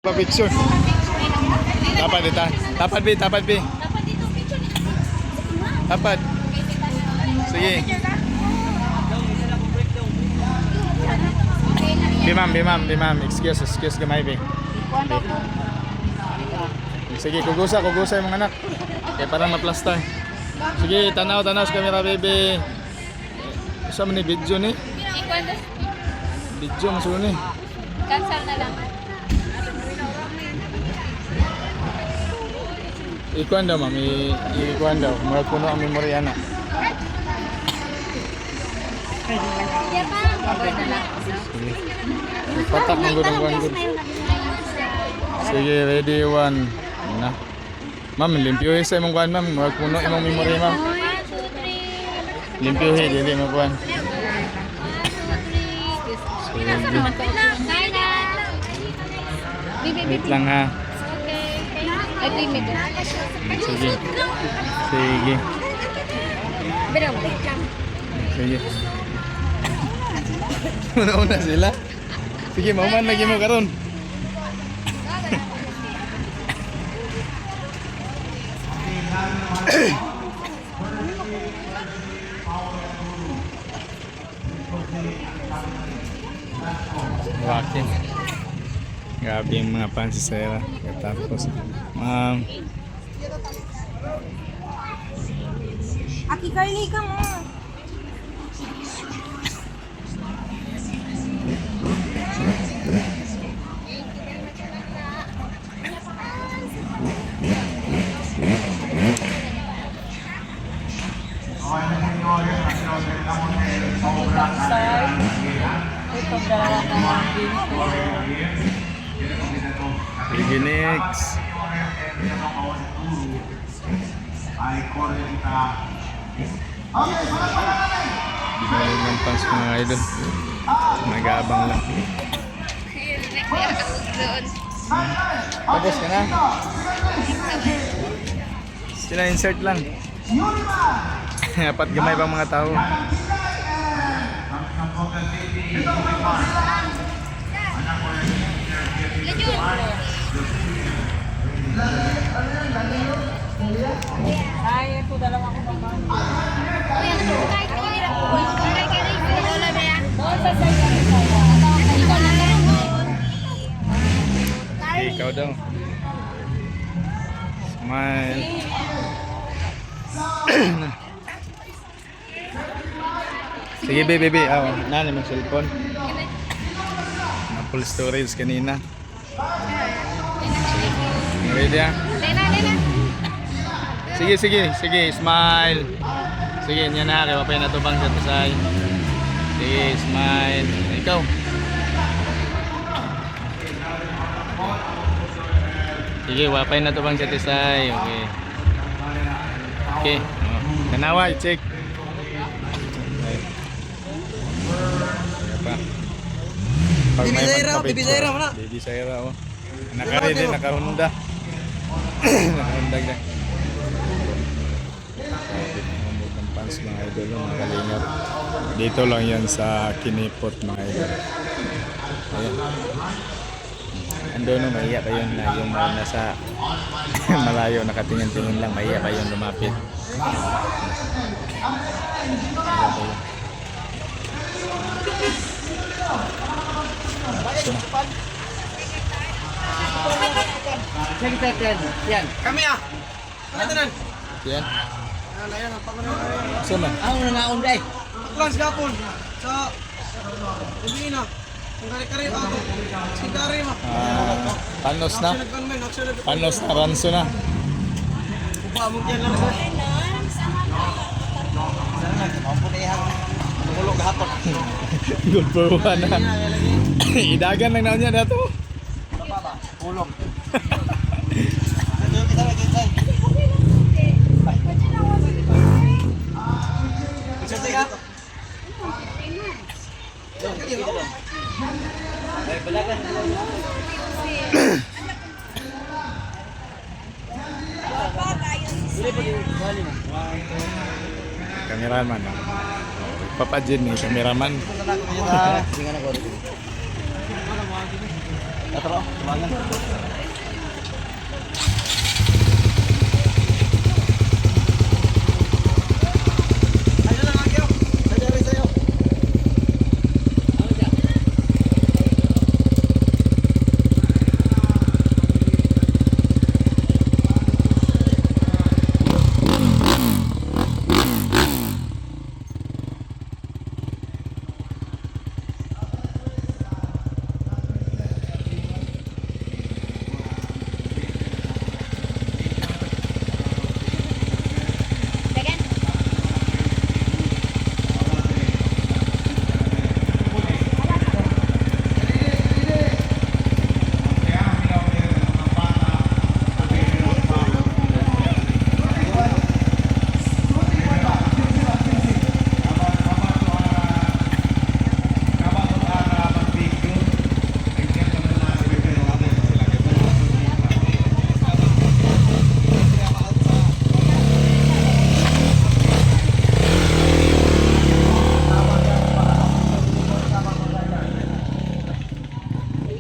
Pa-picture. Dapat dito. Dapat bi, dapat bi. Dapat dito picture ni. Dapat. Sige. Bi ma'am. Excuse gamay bi. Sige, kugusa yung mga anak. Kaya parang ma-plaster. Sige, tanaw sa camera, baby. Isa man ni video ni. Ikwanda. Video masuno ni. Cancel na lang. Ikuan daw, ma'am. Ikuan daw. Murag puno ang memorya na. Yeah, pa. Patak ng gudang kuan gud. Sige, ready, one. Na. Ma'am, limpyo sa imong kuan, ma'am. Murag puno imong memorya, ma'am. 1, 2, 3. Limpyo dili mo kuan. Sige. Wait lang ha. Agreement. Sige. Sige. Berang. Sige. Una sila. Sige, mauman lagi mo karon. Wakin. Grabe yung mga pansisera. Tapos, Aki Carly ka mo. Itong dalawang pamangkin ko. sige, next. Binayin ng pants mga idol. Nag-aabang lang. Tapos ka na. Sila insert lang. Dapat gamay pang mga tao. Ay, ito dalawang pamangkin. Uy, ano to? Kahit hindi lang po. Kahit hindi po. Wala ba yan? Sa side. Ikaw na lang. Ikaw daw. Smile. Sige, baby. Nani mo cellphone. Na full storage kanina. Ready ah? Lena. Sige. Smile. Sige, niya na. Kaya mapay na ito bang sa tasay. Sige, smile. Ikaw. Sige, wapay na ito bang sa tasay. Okay. Okay. Kanawa, i-check. Bibi Zaira mana? Bibi Zaira, oh. Naka-ready, naka-Honda. Naka-Honda na. Ang pants mga idol, mga kalingap. Dito lang yan sa Kinipot mga idol. Ayan. Ando no, maiya pa yun na yung nasa malayo, nakatingin-tingin lang, maiya pa yun lumapit. Yan. Kami ah. Ano nan? Yan. Ayan ang pangalan. Saan man? Ang nangaon day. Class gapon sa Ubina. Ang kare-kare ako. Si Kare ma. Panos na? Panos na, ranso na. Upa mo diyan lang sir. Tulog gahapon. Good for one na. Idagan lang na niya dato. Ulog. Ano kita lagi tay? Sige. Ay, balagan. Kameraman. Papa Jen nih kameraman. Ayun lang ako. Ayun rin sa'yo. Dagan.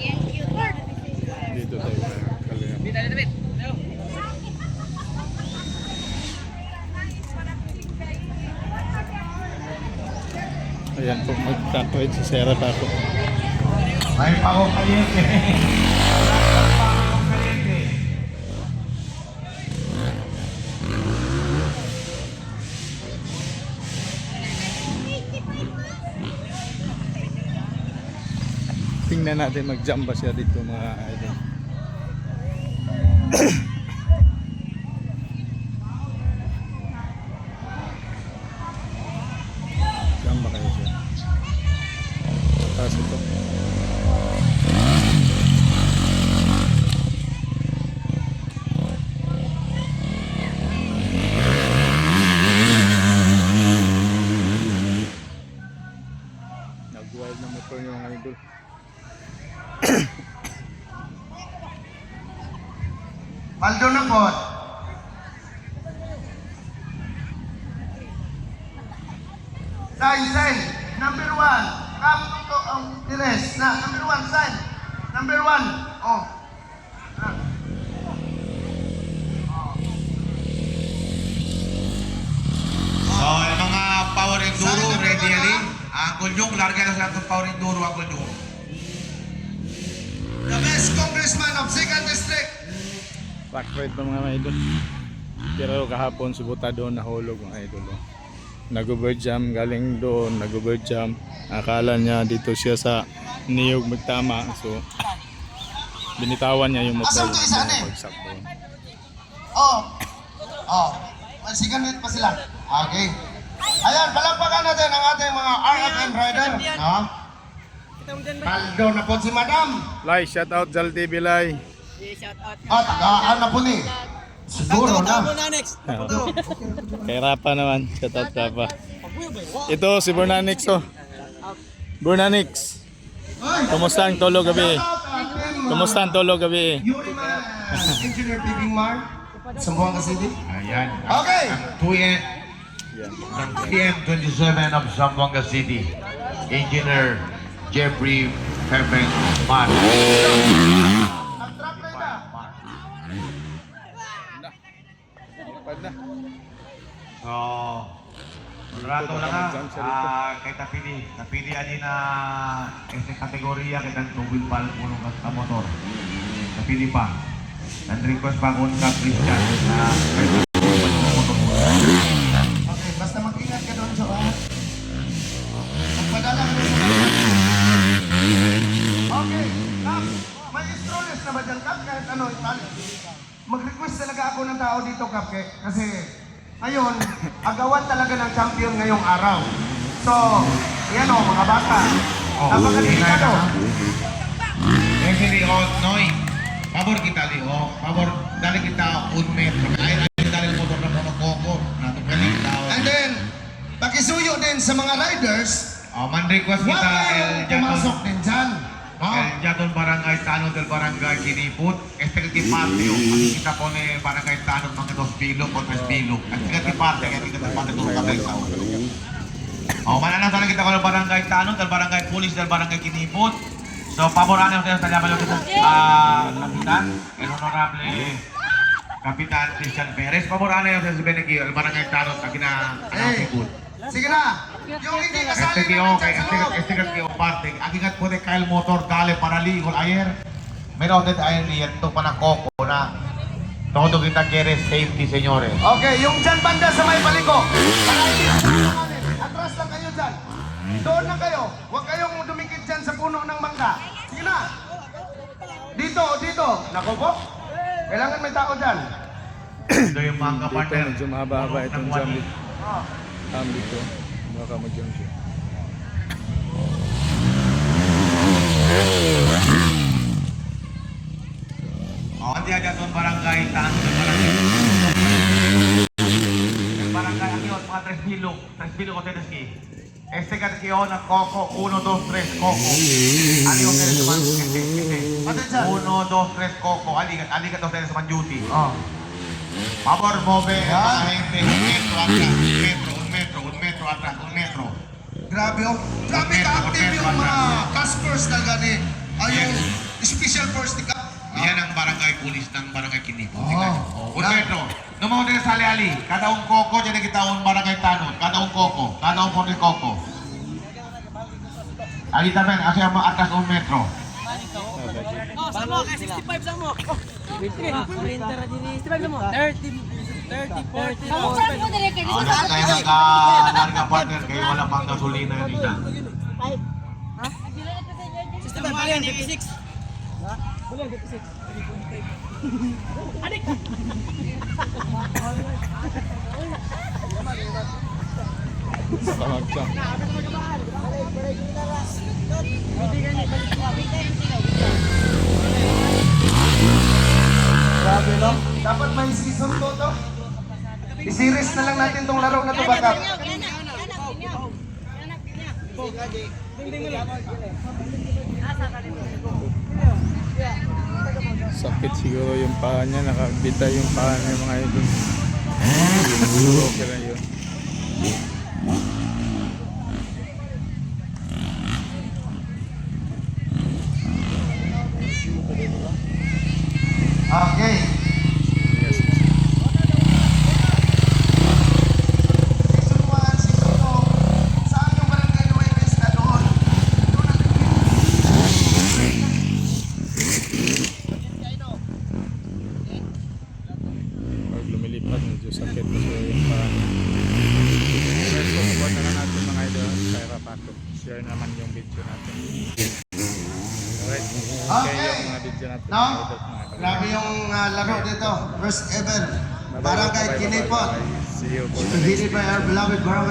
Yang cute. Dito tayo kalingap. Ayan po, magkakawid si Sarah pa ako. May pako kaliente. Tingnan natin mag-jump ba siya dito mga idol. Jump ba kayo siya? Taas ito. Nag-wild na motor yung mga idol. Paldo na po. Sign. Number 1. Come to ang Tires. Number 1, sign. Number 1. Oh. Ah. So, yung mga power enduro, ready ali. Uncle Jung, larga na sa itong power enduro, Uncle Jung. The best congressman of 2nd District. Back ride pa mga idol. Pero kahapon si Buta doon nahulog mga idol. Nag-over jam galing doon, nag-over jam. Akala niya dito siya sa niyog magtama. So binitawan niya yung motor. Asan to isa, ne? Bagsak doon. Oh. 1 second pa sila. Okay. Ayan, palakpakan natin ang ating mga RFM rider. No? Paldo na po si Madam. Lai, shout out Zal TV Lai. At tagaan na po ni. Siguro na. Kay Rapa naman, shout out Rapa. Ito si Burnanix oh. Burnanix. Kumusta ang tolo gabi? Kumusta ang tolo gabi? Yuri Engineer Pibing Mar. Sambuanga City. Ayan. Okay. Ang PM27 of Zamboanga City, Engineer Jeffrey Pepeng Man. Nag-truck na. So, rato lang kay Tapili ali na este kategorya kay tan tubil pal puno ka motor. Tapili pa. Dan request pa kung ka Christian na Okay, basta mag-ingat ka doon, Joanne. Magpadala ka doon. Okay, Kap, may strollers na ba dyan, Kap? Kahit ano, itali. Mag-request talaga ako ng tao dito, Kap, kasi ngayon, agawan talaga ng champion ngayong araw. So, yan o, mga bata. Napakadelikado. Hindi noy. Pabor kita liho. Pabor dali kita unmet. Ay dali motor na monokoko. Nato galing tao. And then, pakisuyo din sa mga riders, Man request huwag kita kayong pumasok din dyan. El Jatol Barangay Tanong del Barangay Kiniput. Este que patio. Kita pone Barangay Tanong mga 2 bilog o 3 bilog. At kita parte kaya kita parte doon kapag sa mananang talaga kita ko ng Barangay Tanong del Barangay Pulis del Barangay Kiniput. So, paborano tayo sa laban ng Kapitan, el Honorable Kapitan Christian Perez. Paborano yung sa Benegio, el Barangay Tarot, na kina-announce. Sige na. Yung hindi kasali Este naman kay dyan sa loob. este que parte. Agigat po de Kyle Motor dale para ligol ayer. Meron din ayer ni ito pa na Coco na todo kita quiere safety, señores. Okay, yung dyan banda sa may paliko. Atras lang kayo dyan. Doon na kayo. Huwag kayong dumikit dyan sa puno ng mangga. Sige na. Dito, dito. Nako po. Kailangan may tao dyan. Ito yung mga Dito kapartner. medyo mahaba-haba itong jump dito. Oh. Jump dito. Baka mag-jump siya. Oh, hindi agad doon barangay Tano ng barangay. Yung barangay ang yun, mga 3 bilog. 3 bilog o teneski. Este katiyo na Coco, 1, 2, 3, Coco. Ali o tenes naman, Pati dyan. 1, 2, 3, Coco. Aligat o tenes naman duty. Oh. Favor, move, mga gente, 1 metro atrás, 1 metro atrás, 1 metro. Grabe oh. Grabe ka-active yung mga task force na gani. Ay, yung special force ni Ka. Yan ang barangay pulis ng barangay Kinipo. Oh. 1 metro. Namaw din sa ali-ali. Kada un Coco, dyan kita un barangay Tanod. Kada un Coco. Kada un Pondel Coco. Ali tamen, kasi ang atas 1 metro. Samo ka 65 samo. 65 samo. 30 40. Kamu kurang mo dire kay Ano kayo nagka-narga partner kayo wala pang gasolina yung isa. 65 balian 56. Balian 56. Adik. Baka mag-jump. Grabe no? Dapat may season 2 to. I-series na lang natin tong laro na to baka. Sakit siguro yung paa niya. Nakabita yung paa niya mga idol. Okay lang yun. Okay. Yes. Season 1, season 2. Saan yung barangay Nueves na doon? Pag lumilipad, medyo sakit kasi yung paa niya. Let's go. Support na lang natin mga idol. Kaya Rapato. Share naman yung video natin. Alright. Okay, yung mga video natin. No? mga idol, mga idol. Grabe yung laro dito. First ever. Bye-bye, Barangay bye-bye, Kinipot. bye-bye. See you for the next Supervised by our beloved Barangay